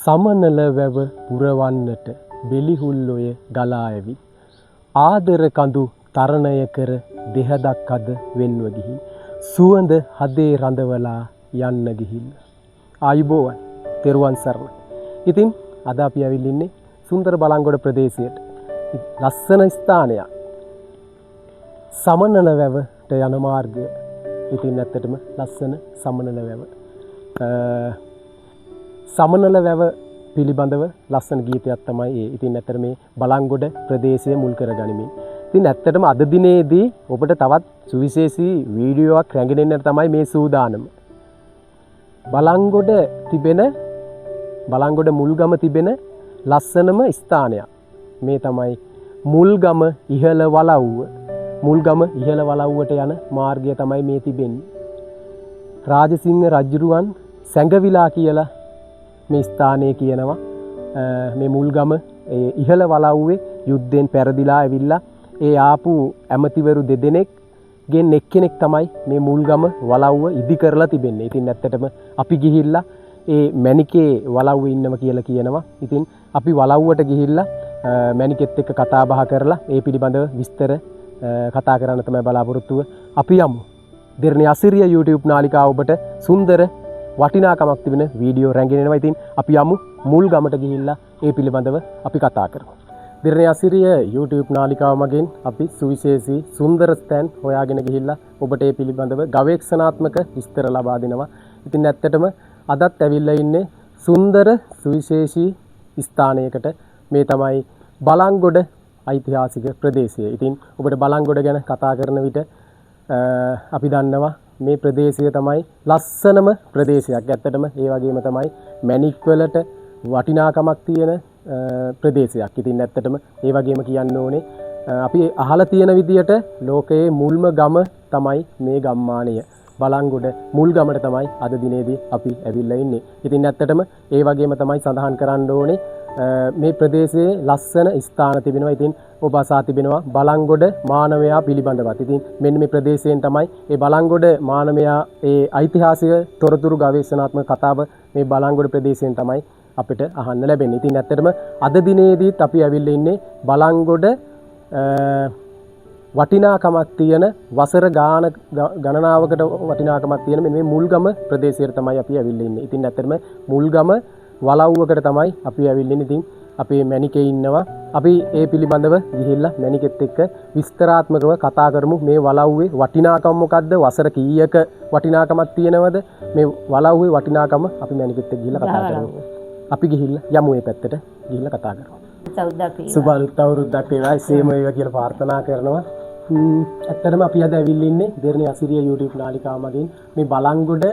සමනල වැව පුරවන්නට බෙලිහුල්ලොය ගලා ඇවි. ආදර කඳු තරණය කර දෙහදක් අද වෙන්ව ගිහින් සුවඳ හදේ රඳවලා යන්න ගිහින්. ආයුබෝවන් තෙරුවන් සරණයි. ඉතින් අද අපි ඇවිල්ලා ඉන්නේ සුන්දර බලංගොඩ ප්‍රදේශයට. ලස්සන ස්ථානයක්. සමනල වැවට යන මාර්ගය. ඉතින් ඇත්තටම ලස්සන සමනල වැව. සමනල වැව පිළිබඳව ලස්සන ගීතයක් තමයි ඒ. ඉතින් ඇත්තට මේ බලංගොඩ ප්‍රදේශය මුල් කරගනිමින්. ඉතින් ඇත්තටම අද දිනේදී ඔබට තවත් සුවිශේෂී වීඩියෝවක් රැගෙන තමයි මේ සූදානම. බලංගොඩ මුල්ගම තිබෙන ලස්සනම ස්ථානයක්. මේ තමයි මුල්ගම ඉහළ වලව්ව. මුල්ගම ඉහළ වලව්වට යන මාර්ගය තමයි මේ තිබෙන්නේ. රාජසිංහ රජුරුවන් සැඟවිලා කියලා මේ ස්ථානයේ කියනවා. මේ මුල්ගම ඉහළ වලව්වේ යුද්ධයෙන් පෙරදිලා ඇවිල්ලා ඒ ආපු ඇමතිවරු දෙදෙනෙක්ගෙන් එක්කෙනෙක් තමයි මේ මුල්ගම වලව්ව ඉදි කරලා තිබෙන්නේ. ඉතින් ඇත්තටම අපි ගිහිල්ලා ඒ මැණිකේ වලව්වේ ඉන්නවා කියලා කියනවා. ඉතින් අපි වලව්වට ගිහිල්ලා මැණිකෙත් එක්ක කතා බහ කරලා ඒ පිළිබඳව විස්තර කතා කරන්න තමයි බලාපොරොත්තුව. අපි යමු. දෙරණිය අසිරිය YouTube නාලිකාව ඔබට සුන්දර වටිනාකමක් තිබෙන වීඩියෝ රැගෙන එනවා. ඉතින් අපි යමු මුල්ගමට ගිහිල්ලා ඒ පිළිබඳව අපි කතා කරමු. දෙරණිය අසිරිය YouTube නාලිකාව මගින් අපි සුවිශේෂී සුන්දර ස්ථාන හොයාගෙන ගිහිල්ලා ඔබට ඒ පිළිබඳව ගවේෂණාත්මක විස්තර ලබා දෙනවා. ඉතින් ඇත්තටම අදත් ඇවිල්ලා ඉන්නේ සුන්දර සුවිශේෂී ස්ථානයකට. මේ තමයි බලංගොඩ ඓතිහාසික ප්‍රදේශය. ඉතින් ඔබට බලංගොඩ ගැන කතා කරන විට අපි දන්නවා මේ ප්‍රදේශය තමයි ලස්සනම ප්‍රදේශයක්. ඇත්තටම ඒ වගේම තමයි මැණික් වලට වටිනාකමක් තියෙන ප්‍රදේශයක්. ඉතින් ඇත්තටම ඒ වගේම කියන්න ඕනේ අපි අහලා තියෙන විදියට ලෝකයේ මුල්ම ගම තමයි මේ ගම්මානය. බලංගොඩ මුල්ගමට තමයි අද දිනේදී අපි ඇවිල්ලා ඉන්නේ. ඉතින් ඇත්තටම ඒ වගේම තමයි සඳහන් කරන්න ඕනේ මේ ප්‍රදේශයේ ලස්සන ස්ථාන තිබෙනවා. ඉතින් ඔබ අසා තිබෙනවා බලංගොඩ මානවයා පිළිබඳවත්. ඉතින් මෙන්න මේ ප්‍රදේශයෙන් තමයි මේ බලංගොඩ මානවයා ඒ ඓතිහාසික තොරතුරු ගවේෂණාත්මක කතාව මේ බලංගොඩ ප්‍රදේශයෙන් තමයි අපිට අහන්න ලැබෙන්නේ. ඉතින් ඇත්තටම අද දිනේදීත් අපි ඇවිල්ලා ඉන්නේ බලංගොඩ වටිනාකමක් තියෙන වසර ගණනාවකට වටිනාකමක් තියෙන මේ මුල්ගම ප්‍රදේශයට තමයි අපි ඇවිල්ලා ඉන්නේ. ඉතින් ඇත්තටම මුල්ගම වලව්වකට තමයි අපි ඇවිල්ලා ඉන්නේ. ඉතින් අපි මැණිකේ ඉන්නවා. අපි ඒ පිළිබඳව ගිහිල්ලා මැණිකෙත් එක්ක විස්තරාත්මකව කතා කරමු. මේ වලව්වේ වටිනාකම මොකද්ද? වසර කීයක වටිනාකමක් තියෙනවද? මේ වලව්වේ වටිනාකම අපි මැණිකෙත් එක්ක ගිහිල්ලා කතා කරමු. අපි ගිහිල්ලා යමු මේ පැත්තට. ගිහිල්ලා කතා කරමු. සුබ අලුත් අවුරුද්දක් වේවා. එසේම වේවා කියලා ප්‍රාර්ථනා කරනවා. ඇත්තටම අපි අද ඇවිල්ලා ඉන්නේ දෙරණිය අසිරිය YouTube නාලිකාව මගින් මේ බලංගොඩ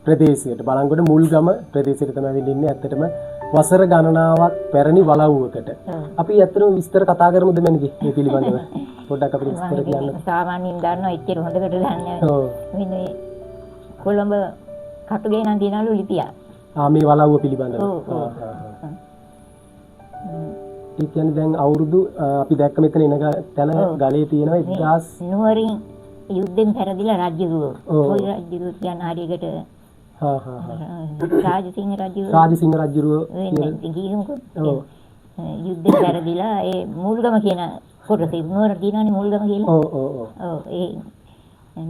ප්‍රදේශයට. බලංගොඩ මුල්ගම ප්‍රදේශයට තමයි ඇවිල්ලා ඉන්නේ. ඇත්තටම වසර ගණනාවක් පැරණි වලව්වකට. අපි ඇත්තටම විස්තර කතා කරමුද මැනිකේ මේ පිළිබඳව? පොඩ්ඩක් අපිට විස්තර කියන්න. සාමාන්‍යයෙන් දන්නවා එච්චර හොඳකට දන්නේ. ඔව්. මේ කොළඹ කටුගේ නම් දිනවලු ලිපියක්. මේ වලව්ව පිළිබඳව. ඒ කියන්නේ දැන් අවුරුදු අපි දැක්ක මෙතන එන තැන ගලේ තියෙනවා 1000 නුවරින් යුද්ධෙන් පෙරදිලා රජුරුව. ওই රජුරුව කියන හරියකට රාජසිංහ රජුරුව යුද්ධෙන් පෙරදිලා ඒ මුල්ගම කියන කොටසේ නුවර දිනවනේ මුල්ගම කියලා. ඔව් ඒ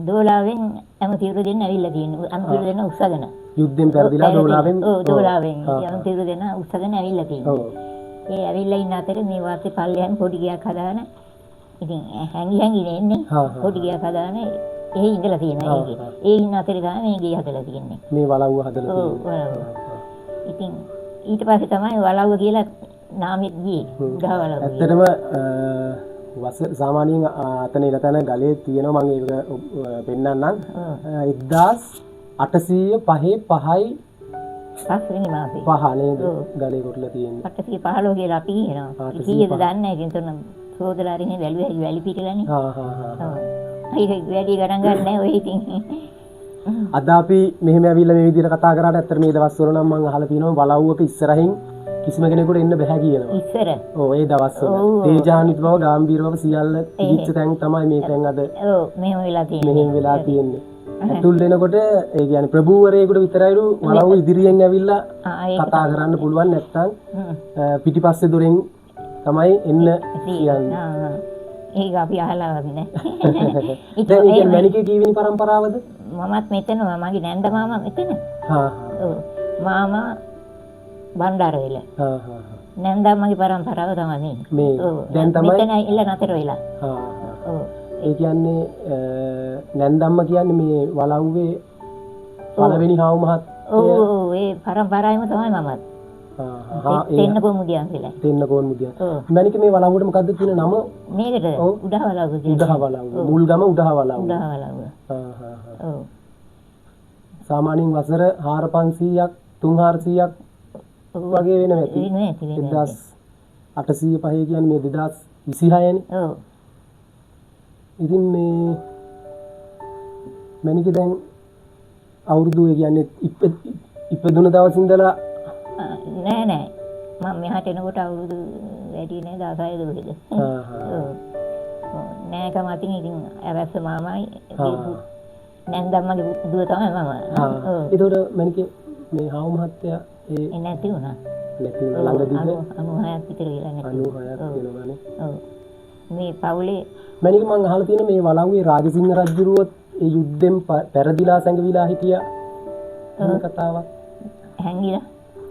දෝලාවෙන් ඇමතිවරු දෙන්න ඇවිල්ලා තියෙනවා. ඇමතිවරු දෙන්න උස්සගෙන. යුද්ධෙන් පෙරදිලා දෝලාවෙන් ඇමතිවරු දෙන්න උස්සගෙන ඇවිල්ලා තියෙනවා. ඒ ඇවිල්ලා ඉන්න අතරේ මේ වාසේ පල්ලෙහාම පොඩි ගයක් හදාන ඉතින් හැංගි එන්නේ පොඩි ගයක් හදාන ඒ ඉඳලා තියෙනවා ඒකේ. ඒ ඉන්න අතරේ තමයි මේ ගේ හදලා තියෙන්නේ. මේ වලව්ව හදලා තියෙන්නේ. ඉතින් ඊට පස්සේ තමයි වලව්ව කියලා නාමෙත් ගියේ. ගහ වලව්ව. ඇත්තටම වසර සාමාන්‍යයෙන් අතන ඉලතන ගලේ තියෙනවා මම ඒක පෙන්නන්නම්. 1805 පස්වෙනි මාසේ. පහ නේද ගලේ කොටලා තියෙන්නේ. 815 කියලා අපි කියනවා. කීයද දන්නේ නැහැ. ඉතින් තොන සෝදලාරිනේ වැලි පිටලානේ. ඒක වැඩි ගණන් ගන්න නැහැ ඔය ඉතින්. අද අපි මෙහෙම ඇවිල්ලා මේ විදිහට කතා කරාට ඇත්තට මේ දවස්වල නම් මම අහලා තියෙනවා වලව්වක ඉස්සරහින් කිසිම කෙනෙකුට එන්න බෑ කියනවා. ඉස්සර. ඔව් ඒ දවස්වල. තේජාන්විත බව ගාම්භීර බව සියල්ල ඉච්ච තැන් තමයි මේ තැන් අද. ඔව් මෙහෙම වෙලා තියෙන්නේ. මෙහෙම වෙලා තියෙන්නේ. ඇතුල් වෙනකොට ඒ කියන්නේ ප්‍රභූවරයෙකුට විතරයිලු වලව්ව ඉදිරියෙන් ඇවිල්ලා කතා කරන්න පුළුවන් නැත්නම් පිටිපස්සේ දොරෙන් තමයි එන්න කියන්නේ. ඒක අපි අහලා වගේ දැන් ඒ මැනිකේ කීවෙනි පරම්පරාවද? මමත් මෙතන මගේ නැන්ද මාමා මෙතන. හා ඔව්. මාමා බණ්ඩාරවෙල. හා හා. නැන්දා මගේ පරම්පරාව තමයි මේ. දැන් තමයි මෙතන ඉල්ල නතර වෙලා. හා. ඔව්. ඒ කියන්නේ නැන්දම්ම කියන්නේ මේ වලව්වේ පළවෙනි හාවු මහත්. ඔව් ඒ පරම්පරාවෙම තමයි මමත්. දෙන්න කොමුදියන් කියලා. දෙන්න කොමුදියන්. මැනික මේ වලව්වට මොකද්ද කියන නම? මේකට උඩහ වලව්ව කියලා. උඩහ වලව්ව. මුල්ගම උඩහ වලව්ව. උඩහ වලව්ව. ඔව්. සාමාන්‍යයෙන් වසර 4500ක් 3400ක් වගේ වෙන ඇති. 1805 කියන්නේ මේ 2026 නේ. ඔව්. ඉතින් මේ මැනික දැන් අවුරුදු ඒ කියන්නේ ඉපදුන දවස් ඉඳලා නෑ මම මෙහාට එනකොට අවුරුදු වැඩි නෑ 16 දුවේද. නෑ කමතින් ඉතින් අවස්ස මාමයි නැන්දම්මගේ දුව තමයි මම. ඒතකොට මැනික මේ හාවු මහත්තයා ඒ නැති වුණා. ළඟදීද 96ක් විතර වෙලා නැති. 96ක් වෙනවානේ. ඔව්. මේ පවුලේ මැනික මං අහලා තියෙන මේ වලව්වේ රාජසිංහ රජුරුවත් ඒ යුද්ධෙන් පෙරදිලා සැඟවිලා හිටියා. එහෙම කතාවක්. හැංගිලා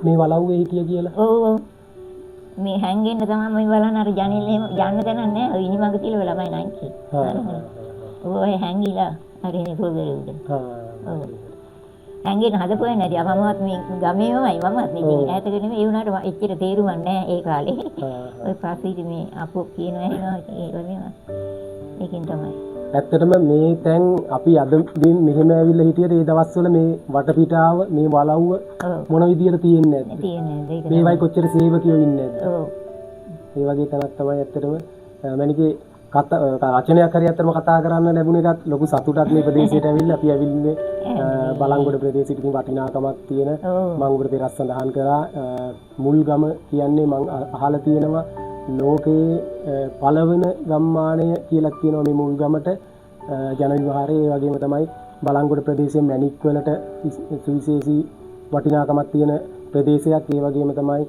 මේ වලව්වේ හිටිය කියලා. ඔව්. මේ හැංගෙන්න තමයි මේ බලන්න අර ජනෙල් එහෙම යන්න තැනක් නෑ. ඔය ඉනිමඟ තියලා ළමයි නැන්චි. ඔය හැංගිලා අර එනේ පොල්ගල උඩ. ඔව්. හැංගෙන්න හදපුවේ නැති. මමවත් මේ ගමේමයි මමත් මේ ඈතක නෙමෙයි ඒ වුණාට එච්චර තේරුමක් නෑ ඒ කාලේ. ඔය පස්සේ මේ අපෝ කියනවා එහෙනවා ඒ වගේම. ඒකෙන් තමයි. ඇත්තටම මේ තැන් අපි අද දින් මෙහෙම ඇවිල්ලා හිටියද ඒ දවස්වල මේ වටපිටාව මේ වලව්ව මොන විදියට තියෙන්නේ නැද්ද? තියෙන්නේ ඒක. මේවයි කොච්චර සේවකයෝ ඉන්නේ නැද්ද? ඔව්. ඒ වගේ තැනක් තමයි ඇත්තටම මැනිකේ රචනයක් හරි ඇත්තටම කතා කරන්න ලැබුණ එකත් ලොකු සතුටක් මේ ප්‍රදේශයට ඇවිල්ලා අපි ඇවිල්න්නේ බලංගොඩ ප්‍රදේශෙට ඉතින් වටිනාකමක් තියෙන මම උඹට පෙරස් සඳහන් කරා මුල්ගම කියන්නේ මම අහලා තියෙනවා ලෝකයේ පළවෙනි ගම්මානය කියලා කියනවා මේ මුල්ගමට ජන විහාරය ඒ වගේම තමයි බලංගොඩ ප්‍රදේශයේ මැණික් වලට සුවිශේෂී වටිනාකමක් තියෙන ප්‍රදේශයක් ඒ වගේම තමයි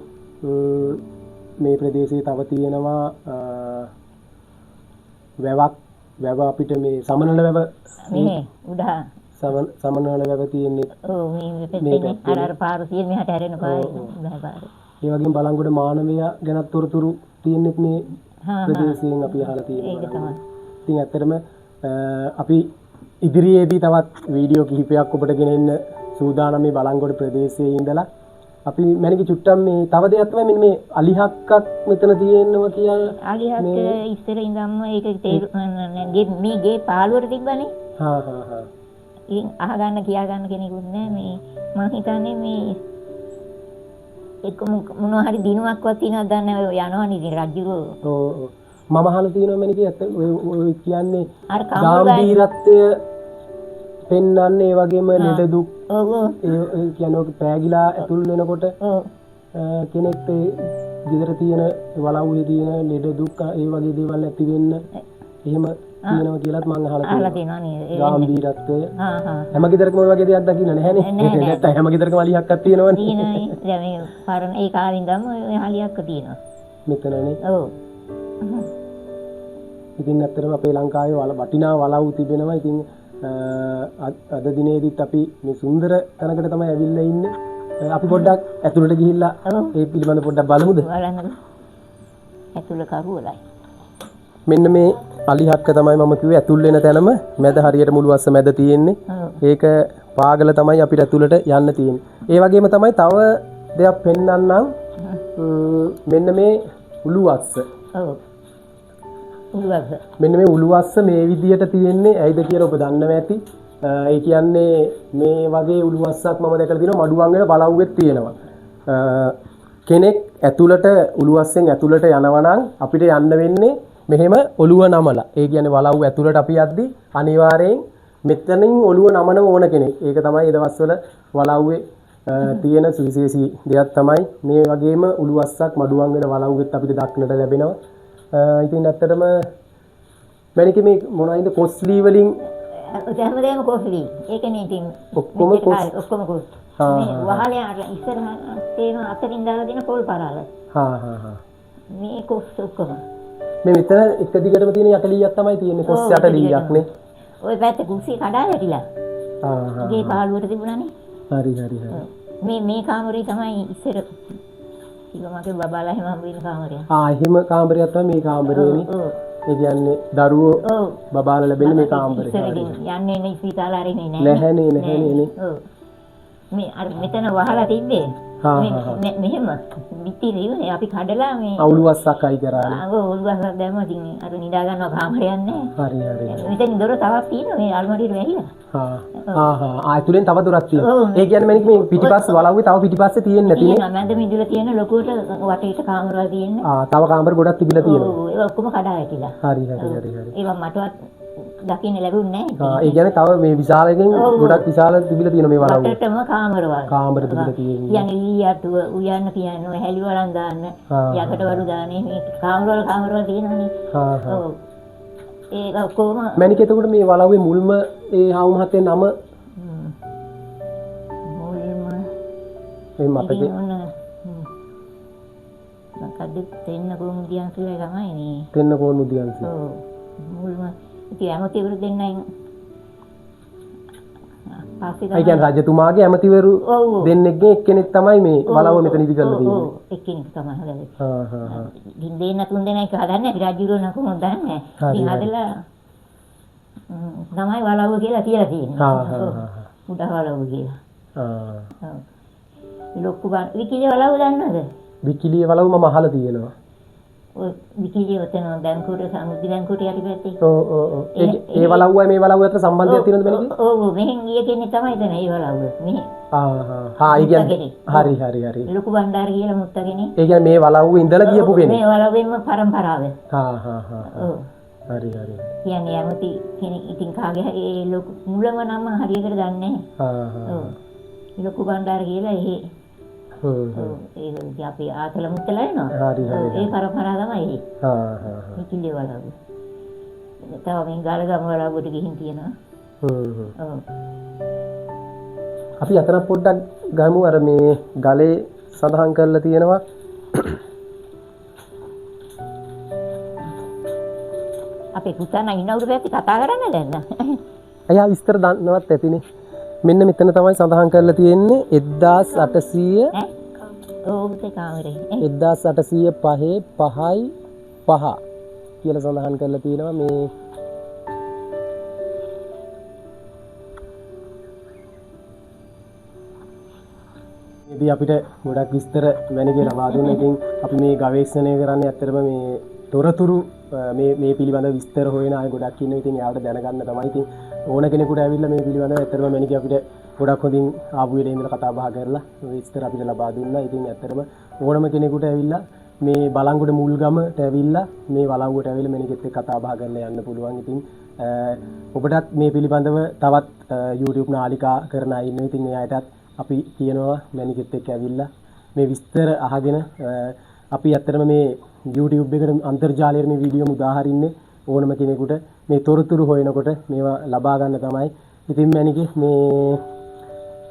මේ ප්‍රදේශයේ තව තියෙනවා වැව අපිට මේ සමනල වැව මේ උඩහ සමනල වැව තියෙන්නේ ඔව් මේ පෙත්තේ අර පාර තියෙන මෙහාට හැරෙන පාර උඩහ පාර ඒ වගේම බලංගොඩ මානවයා ගැනත් තොරතුරු තියෙනෙත් මේ ප්‍රදේශයෙන් අපි අහලා තියෙනවා. ඒක තමයි. ඉතින් ඇත්තටම අපි ඉදිරියේදී තවත් වීඩියෝ කිහිපයක් ඔබට ගෙනෙන්න සූදානම් මේ බලංගොඩ ප්‍රදේශයේ ඉඳලා අපි මැනික චුට්ටම් මේ තව දෙයක් තමයි මෙන්න මේ අලිහක්කක් මෙතන තියෙනවා කියලා. අලිහක්ක ඉස්සර ඉඳන්ම ඒක මේ ගේ පාළුවට තිබ්බනේ. හා. ඉතින් අහගන්න කියාගන්න කෙනෙකුත් නැහැ මේ මම හිතන්නේ මේ එක්ක මොනවා හරි දිනුවක්වත් තියනවද දන්නේ නැහැ යනවනේ ඉතින් රජුරෝ. ඔව්. මම අහලා තියෙනවා මැනික ඇත්ත ඔය කියන්නේ ගාම්භීරත්වය පෙන්වන්නේ ඒ වගේම ලෙඩ දුක් ඔව් ඒ කියන්නේ ඔක පෑගිලා ඇතුල් වෙනකොට කෙනෙක්ට ගෙදර තියෙන වලව්වේ තියෙන ලෙඩ දුක් ඒ වගේ දේවල් ඇති වෙන්න එහෙම තියෙනවා කියලාත් මම අහලා තියෙනවා නේද ගාම්භීරත්වය හැම ගෙදරකම ඔය වගේ දෙයක් දකින්න නැහැනේ නැත්නම් හැම ගෙදරකම අලියක්ක් තියෙනවනේ තියෙනයි දැන් මේ පරණ ඒ කාලේ ඉඳන්ම ඔය අලියක්ක තියෙනවා මෙතනනේ ඔව් ඉතින් ඇත්තටම අපේ ලංකාවේ වටිනා වලව් තිබෙනවා ඉතින් අද දිනේදීත් අපි මේ සුන්දර තැනකට තමයි ඇවිල්ලා ඉන්නේ. අපි පොඩ්ඩක් ඇතුළට ගිහිල්ලා ඒ පිළිබඳව පොඩ්ඩක් බලමුද? බලන්න. ඇතුළ කරුවලයි. මෙන්න මේ අලිහක්ක තමයි මම කිව්වේ ඇතුල් වෙන තැනම මැද හරියට මුළු අස්ස මැද තියෙන්නේ. ඒක පාගල තමයි අපිට ඇතුළට යන්න තියෙන්නේ. ඒ වගේම තමයි තව දෙයක් පෙන්වන්නම්. මෙන්න මේ උළුවස්ස. ඔව්. මෙන්න මේ උළුවස්ස මේ විදියට තියෙන්නේ ඇයිද කියලා ඔබ දන්නවා ඇති. ඒ කියන්නේ මේ වගේ උළුවස්සක් මම දැකලා තියෙනවා මඩුවන් වෙන බලව්වෙත් තියෙනවා. කෙනෙක් ඇතුළට උළුවස්සෙන් ඇතුළට යනවා නම් අපිට යන්න වෙන්නේ මෙහෙම ඔළුව නමලා. ඒ කියන්නේ වලව් ඇතුළට අපි යද්දි අනිවාර්යෙන් මෙතනින් ඔළුව නමන ඕන කෙනෙක්. ඒක තමයි ඒ දවස්වල වලව්වේ තියෙන සුවිශේෂී දෙයක් තමයි මේ වගේම උළුවස්සක් මඩුවන් වෙන වලව්වෙත් අපිට දක්නට ලැබෙනවා. ඉතින් ඇත්තටම මැනික මේ මොනවයින්ද කොස්ලි වලින් හැමදේම කොස්ලි. ඒකනේ ඉතින් ඔක්කොම කොස්. ඔක්කොම කොස්. හා මේ වහලේ අර ඉස්සරහ තේන අතරින් දාලා දෙන පොල් පරාල. හා මේ කොස් ඔක්කොම. මේ මෙතන එක දිගටම තියෙන යටලියක් තමයි තියෙන්නේ කොස් යටලියක් නේ. ওই පැත්තේ කුස්සිය කඩා වැටිලා. ගේ පාළුවට තිබුණානේ. හරි. මේ කාමරේ තමයි ඉස්සර ඉලමගේ බබාලා හැම හම්බ වෙන කාමරය. එහෙම කාමරයක් තමයි මේ කාමරේනේ. ඒ කියන්නේ දරුවෝ බබාලා ලැබෙන්නේ මේ කාමරේ. යන්නේ නේ ඉස්පිතාල ආරෙන්නේ නෑ. නැහැ. මේ අර මෙතන වහලා තිබ්බේ. මෙහෙම පිටි රියුනේ අපි කඩලා මේ අවුලුවස්සක් අයි කරානේ. ඔළුවස්සක් දැම්ම ඉතින් අර නිදා ගන්නව කාමරයක් නෑ. හරි. මෙතන දොර තවක් තියෙනවා මේ අල්මාරියට වැහිලා. ආයතුලෙන් තව දොරක් තියෙනවා. ඒ කියන්නේ මම මේ පිටිපස්ස වලව්වේ තව පිටිපස්සේ තියෙන්නේ නැතිනේ. තියෙනවා මැද මිදුල තියෙන ලොකුවට වටේට කාමරවල තියෙන්නේ. තව කාමර ගොඩක් තිබිලා තියෙනවා. ඔව් ඒක ඔක්කොම කඩා වැටිලා. හරි. ඒවා මටවත් දකින්න ලැබුණේ නැහැ. ඒ කියන්නේ තව මේ විශාලයෙන් ගොඩක් විශාල තිබිලා තියෙනවා මේ වලව්ව. වටේටම කාමරවල. කාමර තිබිලා තියෙන්නේ. කියන්නේ ඊයටුව උයන්න කියන්නේ හැලි වලන් දාන්න යකට වරු දාන්නේ මේ කාමරවල තියෙනවනේ. ඔව්. ඒක ඔක්කොම මැනික එතකොට මේ වලව්වේ මුල්ම ඒ හාවු මහත්තේ නම මේ මතකේ මොකද තෙන්න කොමුදියන් කියලා තමයි මේ. තෙන්න කොමුදියන්. ඔව්. මුල්ම ඉතින් ඇමතිවරු දෙන්නයි පස්සේ තමයි. ඒ කියන්නේ රජතුමාගේ ඇමතිවරු දෙන්නෙක්ගේ එක්කෙනෙක් තමයි මේ වලව්ව මෙතන ඉදි කරලා තියෙන්නේ. ඔව් එක්කෙනෙක් තමයි හදලා. දෙන්න තුන් දෙනා එක හදන්නේ අපි රජුරෝ නම් කොහොමද දන්නේ. ඉතින් හදලා තමයි වලව්ව කියලා තියලා තියෙන්නේ. උඩ වලව්ව කියලා. ලොකු ගන්න විකිලිය වලව්ව දන්නවද? විකිලිය වලව්ව මම අහලා තියෙනවා. ඔය විකිලිය වතන බැංකුවට සමුද්‍ර බැංකුවට යටි පැත්තේ. ඔව්. ඒ වලව්වයි මේ වලව්ව අතර සම්බන්ධයක් තියෙනවද මෙලකේ? ඔව් මෙහෙන් ගිය කෙනෙක් තමයි එතන ඒ වලව්ව. මෙහෙ. ඒ කියන්නේ හරි. ලොකු බණ්ඩාර කියලා මුත්තගෙනේ. ඒ කියන්නේ මේ වලව්ව ඉඳලා ගියපු කෙනෙක්. මේ වලව්වෙම පරම්පරාව. ඔව්. හරි. කියන්නේ ඇමති කෙනෙක් ඉතින් කාගේ හරි ඒ ලොකු මුලම නම හරියට දන්නේ නැහැ. ඔව්. ලොකු බණ්ඩාර කියලා එහෙ. ඒ අපි ආතල මුත්තලා එනවා. ඒ පරම්පරාව තමයි ඒ. විකිලිය වලව්ව. තව මේ ගාලගම වලව්වට ගිහින් තියෙනවා. ඔව්. අපි අතන පොඩ්ඩක් ගමු අර මේ ගලේ සඳහන් කරලා තියෙනවා අපේ පුතා නම් ඉන්නවුරු පැත්තේ කතා කරන්නේ දැන්. අයියා විස්තර දන්නවත් ඇතිනේ. මෙන්න මෙතන තමයි සඳහන් කරලා තියෙන්නේ 1800 ඔව් ඒ කාමරේ 1805 5 කියලා සඳහන් කරලා තියෙනවා මේ ඉතින් අපිට ගොඩක් විස්තර මැනිකේ ලබා දුන්නා. ඉතින් අපි මේ ගවේෂණය කරන්නේ ඇත්තටම මේ තොරතුරු මේ පිළිබඳව විස්තර හොයන අය ගොඩක් ඉන්නවා. ඉතින් එයාට දැනගන්න තමයි. ඉතින් ඕන කෙනෙකුට ඇවිල්ලා මේ පිළිබඳව ඇත්තටම මැනිකේ අපිට ගොඩක් හොඳින් ආපු වෙලේ ඉඳලා කතා බහ කරලා විස්තර අපිට ලබා දුන්නා. ඉතින් ඇත්තටම ඕනම කෙනෙකුට ඇවිල්ලා මේ බලංගොඩ මුල්ගමට ඇවිල්ලා මේ වලව්වට ඇවිල්ලා මැනිකෙත් එක්ක කතා බහ කරලා යන්න පුළුවන්. ඉතින් ඔබටත් මේ පිළිබඳව තවත් YouTube නාලිකා කරන අය ඉන්නවා. ඉතින් ඒ අයටත් අපි කියනවා මැනිකෙත් එක්ක ඇවිල්ලා මේ විස්තර අහගෙන අපි ඇත්තටම මේ YouTube එකට අන්තර්ජාලයේ මේ වීඩියෝ උදාහරින්නේ ඕනම කෙනෙකුට මේ තොරතුරු හොයනකොට මේවා ලබා ගන්න තමයි. ඉතින් මැනිකේ මේ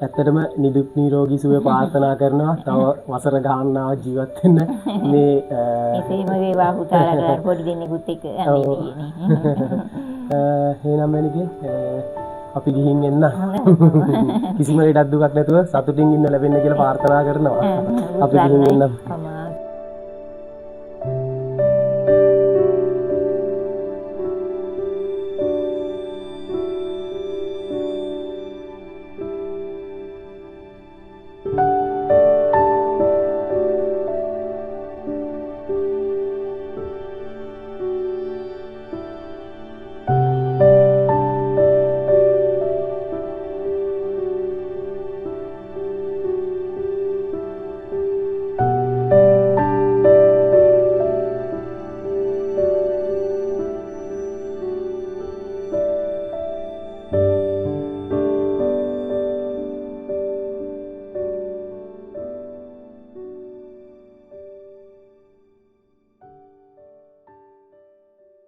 ඇත්තටම නිදුක් නිරෝගී සුවය ප්‍රාර්ථනා කරනවා. තව වසර ගානක් ජීවත් වෙන්න මේ එසේම වේවා පුතාලට පොඩි දෙන්නෙකුත් එක්ක යන්නේ තියෙන්නේ. එහෙනම් මැනිකේ අපි ගිහින් එන්න. කිසිම ලෙඩක් දුකක් නැතුව සතුටින් ඉන්න ලැබෙන්න කියලා ප්‍රාර්ථනා කරනවා. අපි ගිහින් එන්න.